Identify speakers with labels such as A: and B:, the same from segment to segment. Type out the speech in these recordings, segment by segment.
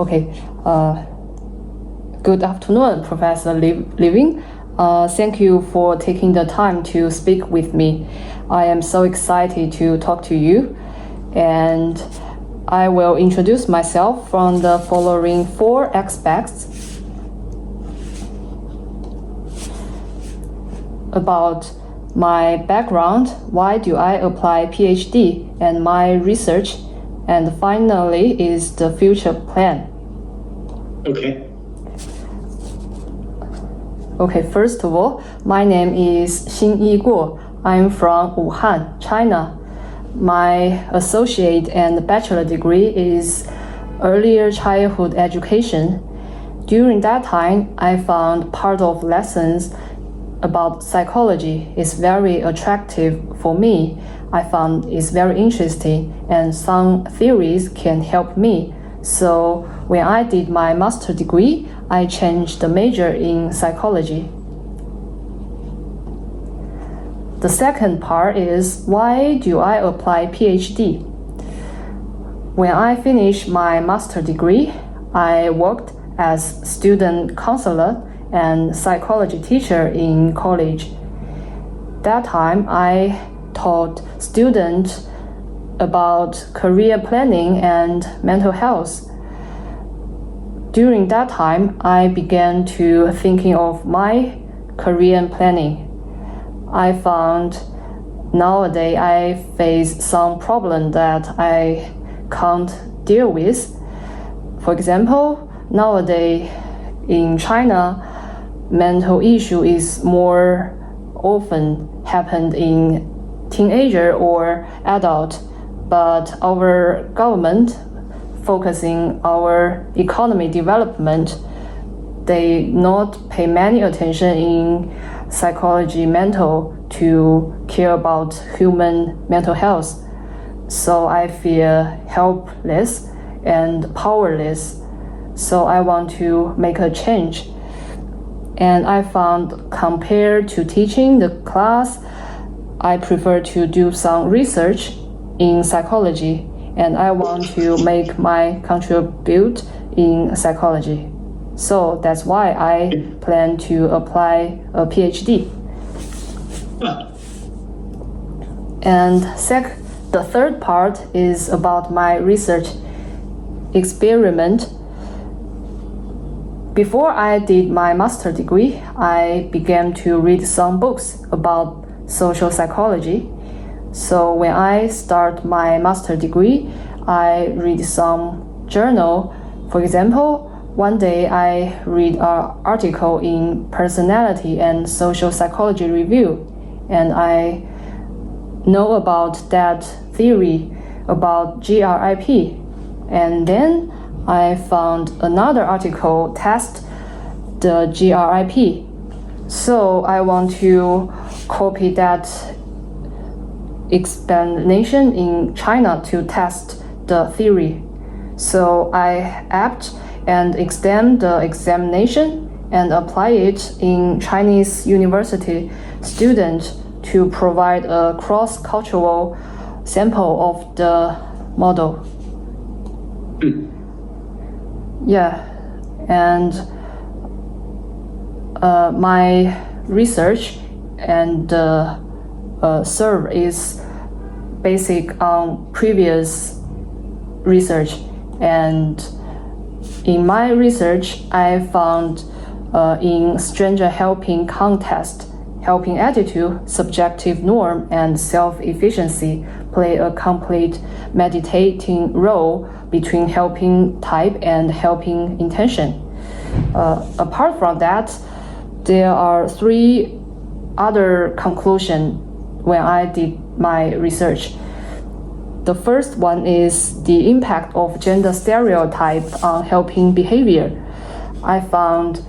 A: Okay. Good afternoon, Professor Living. Thank you for taking the time to speak with me. I am so excited to talk to you, and I will introduce myself from the following 4 aspects. About my background, why do I apply PhD, and my research, and finally is the future plan. Okay, first of all, my name is Xinyi Guo. I'm from Wuhan, China. My associate and bachelor degree is earlier childhood education. During that time, I found part of lessons about psychology is very attractive for me. I found it's very interesting, and some theories can help me. So when I did my master degree, I changed the major in psychology. The second part is, why do I apply PhD? When I finished my master degree, I worked as student counselor and psychology teacher in college. That time, I taught students about career planning and mental health. During that time, I began to thinking of my career planning. I found nowadays I face some problem that I can't deal with. For example, nowadays in China, mental issue is more often happened in teenager or adult, but our government focusing our economy development, they not pay many attention in psychology mental to care about human mental health. So I feel helpless and powerless. So I want to make a change. And I found compared to teaching the class, I prefer to do some research in psychology, and I want to make my contribute in psychology. So that's why I plan to apply a PhD. And the third part is about my research experiment. Before I did my master degree, I began to read some books about social psychology. So when I start my master degree, I read some journal. For example, one day I read an article in Personality and Social Psychology Review, and I know about that theory about GRIP. And then I found another article test the GRIP. So I want to copy that explanation in China to test the theory. So I apt and extend the examination and apply it in Chinese university student to provide a cross-cultural sample of the model. Yeah, and my research and serve is basic on previous research, and in my research I found in stranger helping contest, helping attitude, subjective norm, and self-efficiency play a complete meditating role between helping type and helping intention. Apart from that, there are 3 other conclusions when I did my research. The first one is the impact of gender stereotype on helping behavior. I found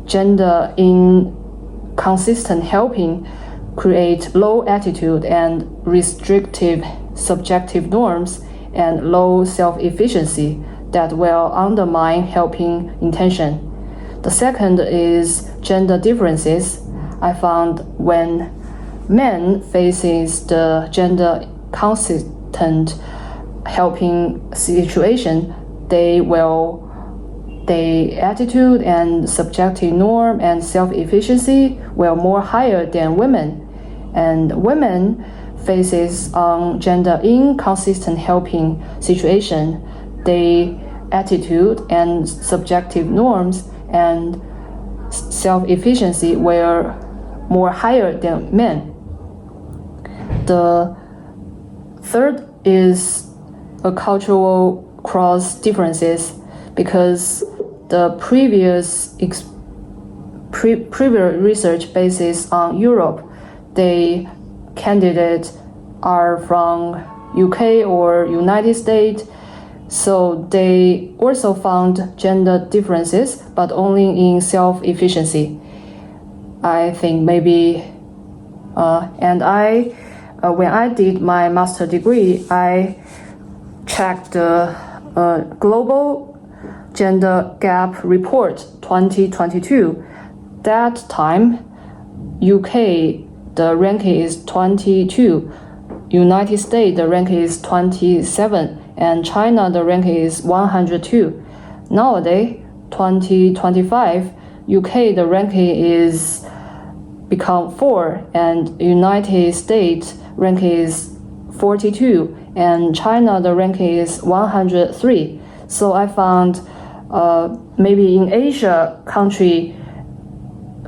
A: gender inconsistent helping create low attitude and restrictive subjective norms and low self-efficiency that will undermine helping intention. The second is gender differences. I found when men faces the gender consistent helping situation, they will the attitude and subjective norm and self-efficiency were more higher than women. And women faces on gender inconsistent helping situation, the attitude and subjective norms and self-efficiency were more higher than men. The third is a cultural cross differences, because the previous research basis on Europe, the candidates are from UK or United States, so they also found gender differences, but only in self-efficiency. I think maybe, when I did my master degree, I checked the Global Gender Gap Report 2022. That time, UK, the ranking is 22, United States, the ranking is 27, and China, the ranking is 102. Nowadays, 2025, UK, the ranking is become 4, and United States ranking is 42, and China, the ranking is 103. So I found maybe in Asia country,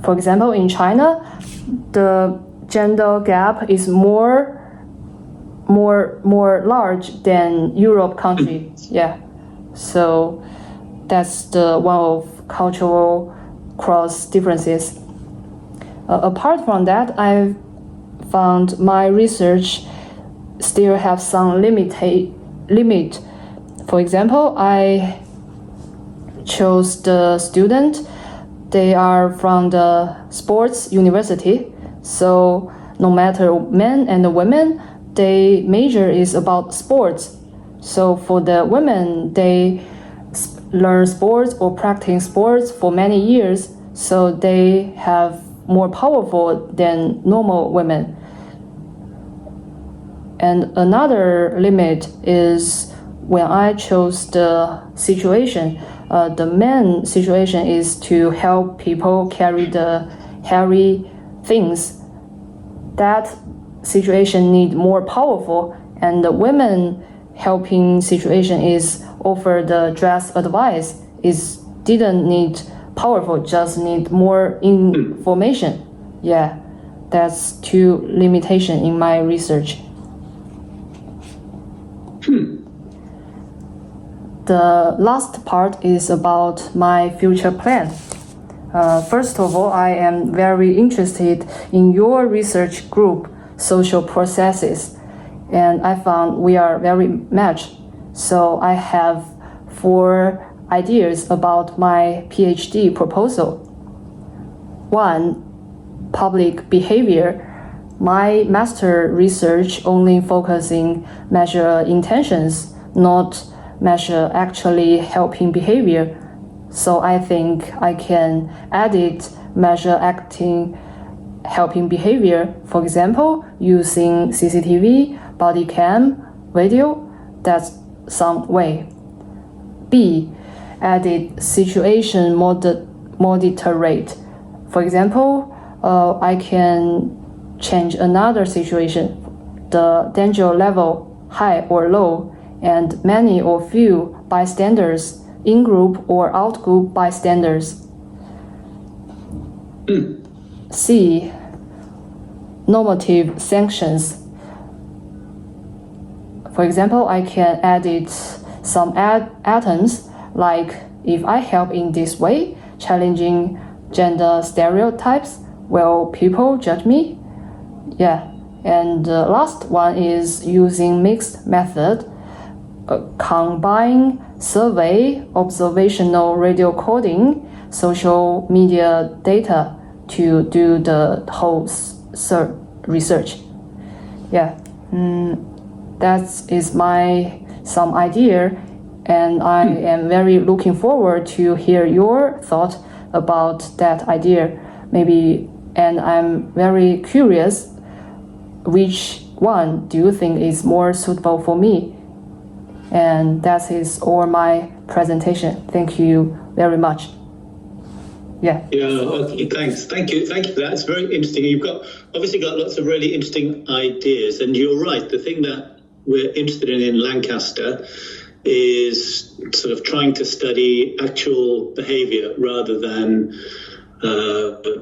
A: for example, in China, the gender gap is more large than Europe country. Yeah, so that's the one of cultural cross differences. Apart from that, I found my research still have some limit. For example, I chose the student. They are from the sports university, so no matter men and women, their major is about sports. So for the women, they learn sports or practice sports for many years, so they have more powerful than normal women. And another limit is when I chose the situation, the main situation is to help people carry the heavy things. That situation need more powerful, and the women helping situation is offer the dress advice is didn't need powerful, just need more information. Yeah, that's two limitation in my research. The last part is about my future plan. First of all, I am very interested in your research group, social processes, and I found we are very matched. So I have 4 ideas about my PhD proposal. 1, public behavior. My master research only focusing measure intentions, not measure actually helping behavior. So I think I can edit measure acting helping behavior. For example, using CCTV, body cam, video, that's some way. B, edit situation moderate. For example, I can change another situation, the danger level high or low, and many or few bystanders, in-group or out-group bystanders. C, normative sanctions. For example, I can edit some items, like if I help in this way, challenging gender stereotypes, will people judge me? Yeah. And the last one is using mixed method, combine survey, observational radio coding, social media data to do the whole research. Yeah, that is my some idea, and I am very looking forward to hear your thought about that idea. Maybe, and I'm very curious, which one do you think is more suitable for me? And that is all my presentation. Thank you very much. Yeah.
B: Yeah. Okay. Thanks. Thank you. Thank you for that. It's very interesting. You've obviously got lots of really interesting ideas, and you're right. The thing that we're interested in Lancaster is sort of trying to study actual behaviour rather than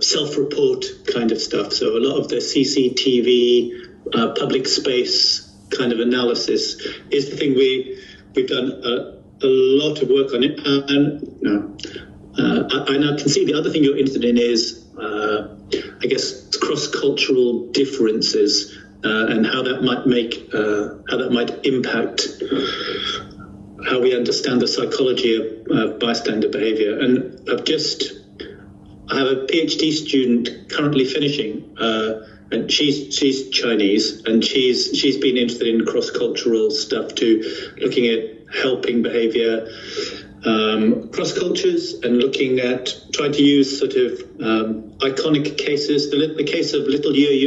B: self-report kind of stuff. So a lot of the CCTV, public space kind of analysis is the thing we've done a lot of work on it. And I can see the other thing you're interested in is, I guess, cross-cultural differences and how that might impact how we understand the psychology of bystander behaviour. And I have a PhD student currently finishing, and she's Chinese, and she's been interested in cross-cultural stuff too, looking at helping behaviour cross cultures and looking at trying to use sort of iconic cases. The case of little Ye,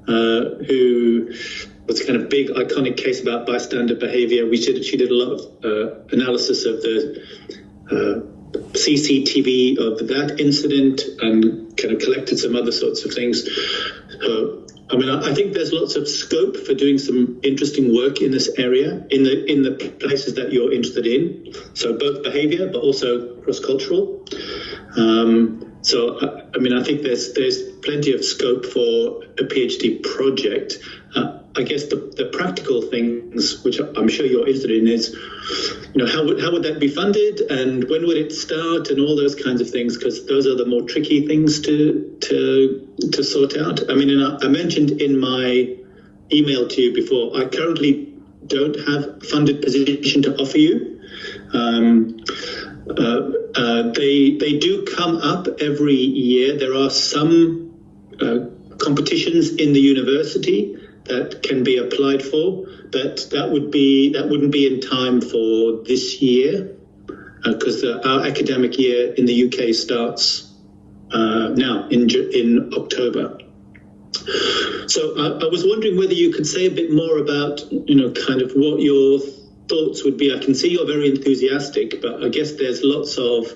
B: who was a kind of big iconic case about bystander behaviour. She did a lot of analysis of the CCTV of that incident and kind of collected some other sorts of things. I mean, I think there's lots of scope for doing some interesting work in this area, in the places that you're interested in. So both behaviour, but also cross-cultural. So, I mean, I think there's plenty of scope for a PhD project. I guess the practical things, which I'm sure you're interested in, is, how would that be funded, and when would it start, and all those kinds of things, because those are the more tricky things to sort out. I mean, I mentioned in my email to you before, I currently don't have a funded position to offer you. They do come up every year. There are some competitions in the university that can be applied for, but that wouldn't be in time for this year, because our academic year in the UK starts now in October. So I was wondering whether you could say a bit more about, kind of what your thoughts would be. I can see you're very enthusiastic, but I guess there's lots of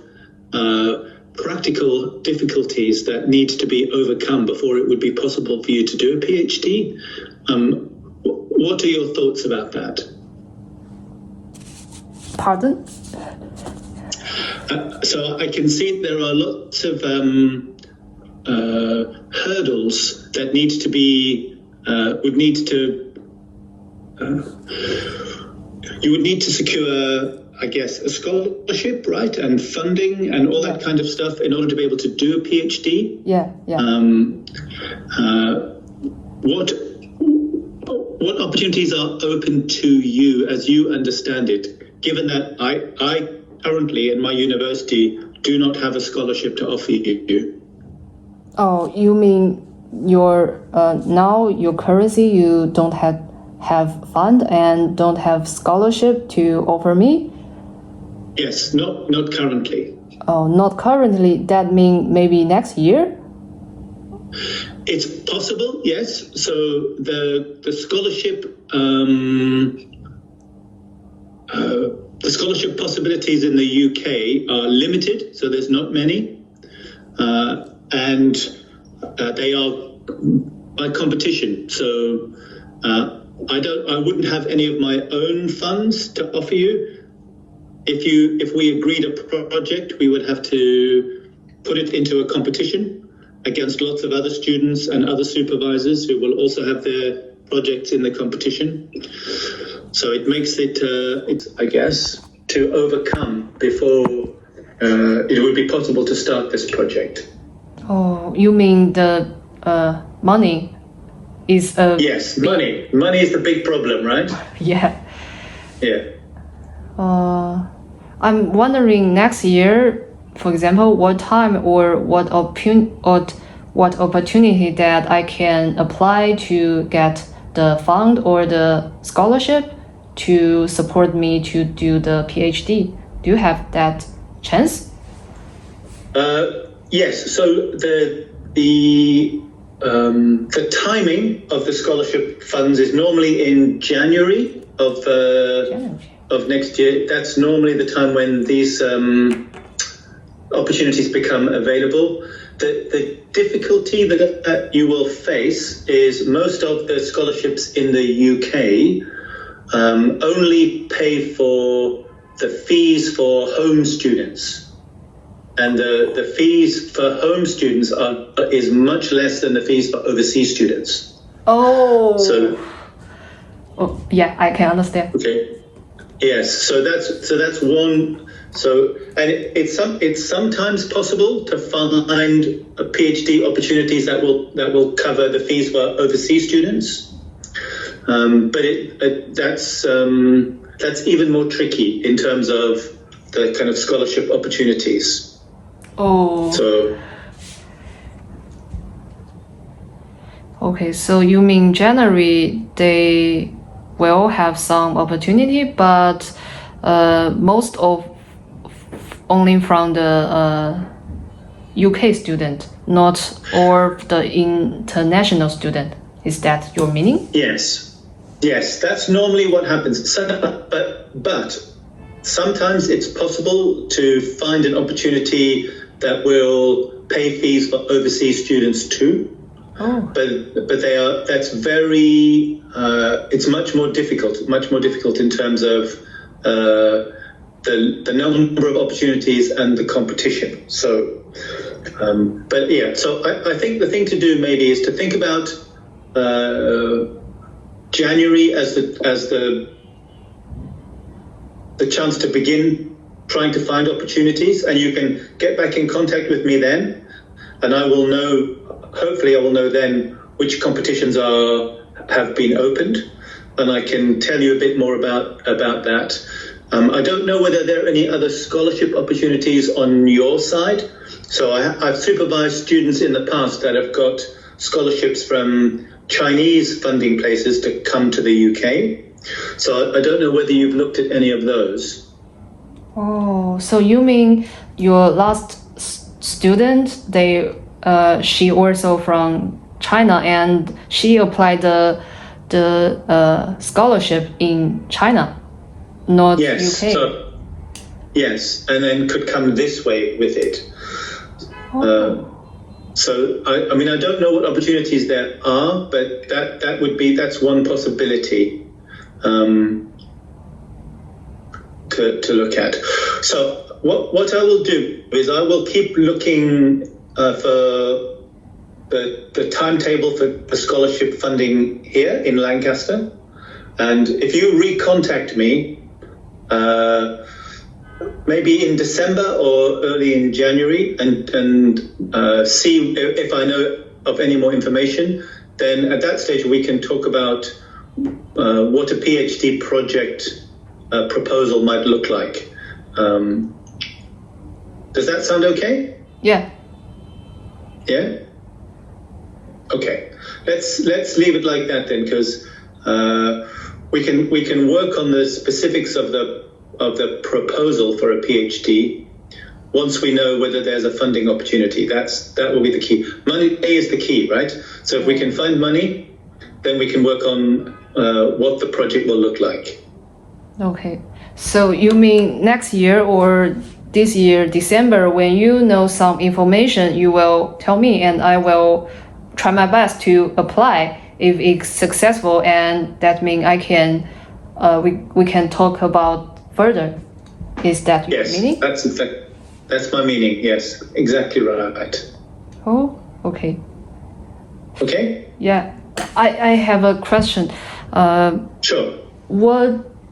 B: practical difficulties that need to be overcome before it would be possible for you to do a PhD. What are your thoughts about that?
A: Pardon?
B: So I can see there are lots of hurdles that you would need to secure, I guess, a scholarship, right, and funding and all that kind of stuff in order to be able to do a PhD.
A: Yeah.
B: What opportunities are open to you as you understand it, given that I currently in my university do not have a scholarship to offer you?
A: Oh, you mean your currency, you don't have fund and don't have scholarship to offer me?
B: Yes, not currently.
A: Oh, not currently. That means maybe next year?
B: It's possible, yes. So the scholarship possibilities in the UK are limited, so there's not many, and they are by competition. So I wouldn't have any of my own funds to offer you. If we agreed a project, we would have to put it into a competition against lots of other students and other supervisors who will also have their projects in the competition. So it makes it, I guess, to overcome before it would be possible to start this project.
A: Oh, you mean the money is a...
B: Yes, money. Money is the big problem, right?
A: Yeah.
B: Yeah.
A: I'm wondering next year, for example, what time or what opportunity that I can apply to get the fund or the scholarship to support me to do the PhD. Do you have that chance?
B: Yes. So the timing of the scholarship funds is normally in January of of next year, that's normally the time when these opportunities become available. The difficulty that you will face is most of the scholarships in the UK only pay for the fees for home students. And the fees for home students is much less than the fees for overseas students.
A: Oh.
B: Oh,
A: yeah, I can understand.
B: Okay. Yes. So that's one. So, and it's sometimes possible to find a PhD opportunities that will cover the fees for overseas students, but that's even more tricky in terms of the kind of scholarship opportunities.
A: Oh.
B: So.
A: Okay, so you mean January they will have some opportunity, but most of only from the UK student, not or the international student. Is that your meaning?
B: Yes, that's normally what happens. So, but sometimes it's possible to find an opportunity that will pay fees for overseas students too.
A: Oh.
B: But that's very it's much more difficult in terms of the number of opportunities and the competition. So but yeah, so I think the thing to do maybe is to think about January as the chance to begin trying to find opportunities, and you can get back in contact with me then, and hopefully I will know then which competitions have been opened, and I can tell you a bit more about that. I don't know whether there are any other scholarship opportunities on your side. So I've supervised students in the past that have got scholarships from Chinese funding places to come to the UK. So I don't know whether you've looked at any of those.
A: Oh, so you mean your last student, she also from China, and she applied the scholarship in China, not UK.
B: Yes, and then could come this way with it. So I mean I don't know what opportunities there are, but that's one possibility to look at. So what I will do is I will keep looking for the timetable for scholarship funding here in Lancaster, and if you recontact me maybe in December or early in January and see if I know of any more information, then at that stage we can talk about what a PhD project proposal might look like. Does that sound okay?
A: Yeah.
B: Yeah? Okay. Let's leave it like that then, because we can work on the specifics of the proposal for a PhD once we know whether there's a funding opportunity. That will be the key. Money is the key, right? So if we can find money, then we can work on what the project will look like.
A: Okay. So you mean next year or this year, December, when you know some information, you will tell me and I will try my best to apply if it's successful, and that means I can we can talk about further. Is that your meaning?
B: Yes, that's my meaning. Yes, exactly right.
A: Oh, okay.
B: Okay.
A: Yeah, I have a question.
B: Sure.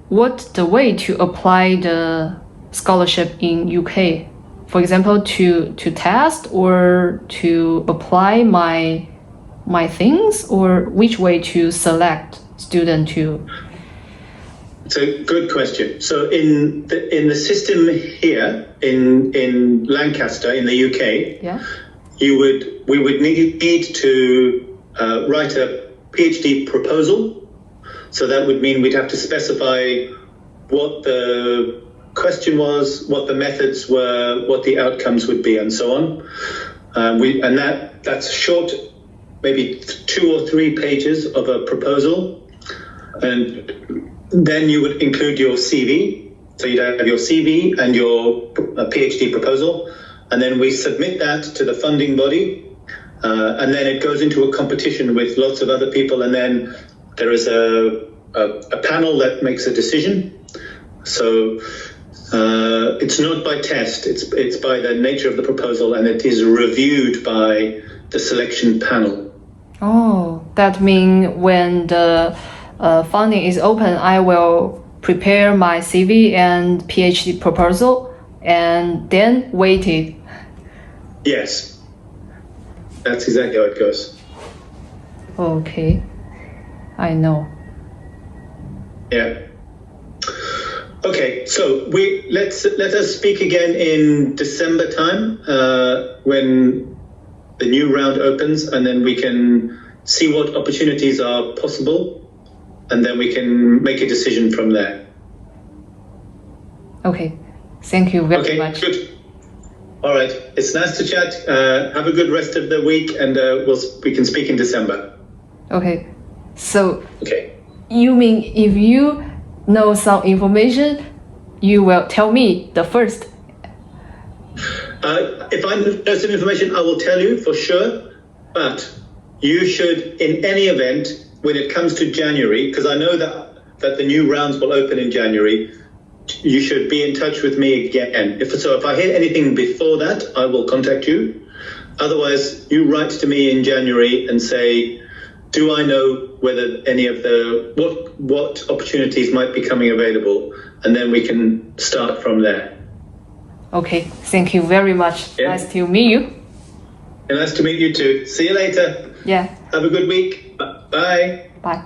A: What's the way to apply the scholarship in UK? For example, to test or to apply my things, or which way to select student to?
B: It's a good question. So in the system here in Lancaster in the UK,
A: yeah,
B: we would need to write a PhD proposal. So that would mean we'd have to specify what the question was, what the methods were, what the outcomes would be, and so on. That's short, maybe 2 or 3 pages of a proposal, and then you would include your CV. So you'd have your CV and your PhD proposal, and then we submit that to the funding body, and then it goes into a competition with lots of other people, and then there is a panel that makes a decision. So it's not by test, it's by the nature of the proposal, and it is reviewed by the selection panel.
A: Oh, that means when the funding is open, I will prepare my CV and PhD proposal and then wait it.
B: Yes, that's exactly how it goes.
A: Okay, I know.
B: Yeah. Okay, so let us speak again in December time when the new round opens, and then we can see what opportunities are possible, and then we can make a decision from there.
A: Okay, thank you very much.
B: Okay, good. All right, it's nice to chat. Have a good rest of the week, and we can speak in December.
A: Okay, so
B: okay.
A: You mean if you know some information, you will tell me the first?
B: If I know some information, I will tell you for sure, but you should, in any event, when it comes to January, because I know that the new rounds will open in January, you should be in touch with me again. If I hear anything before that, I will contact you. Otherwise, you write to me in January and say, do I know whether any of what opportunities might be coming available? And then we can start from there.
A: Okay, thank you very much.
B: Yeah.
A: Nice to meet you.
B: And nice to meet you too. See you later.
A: Yeah.
B: Have a good week. Bye.
A: Bye.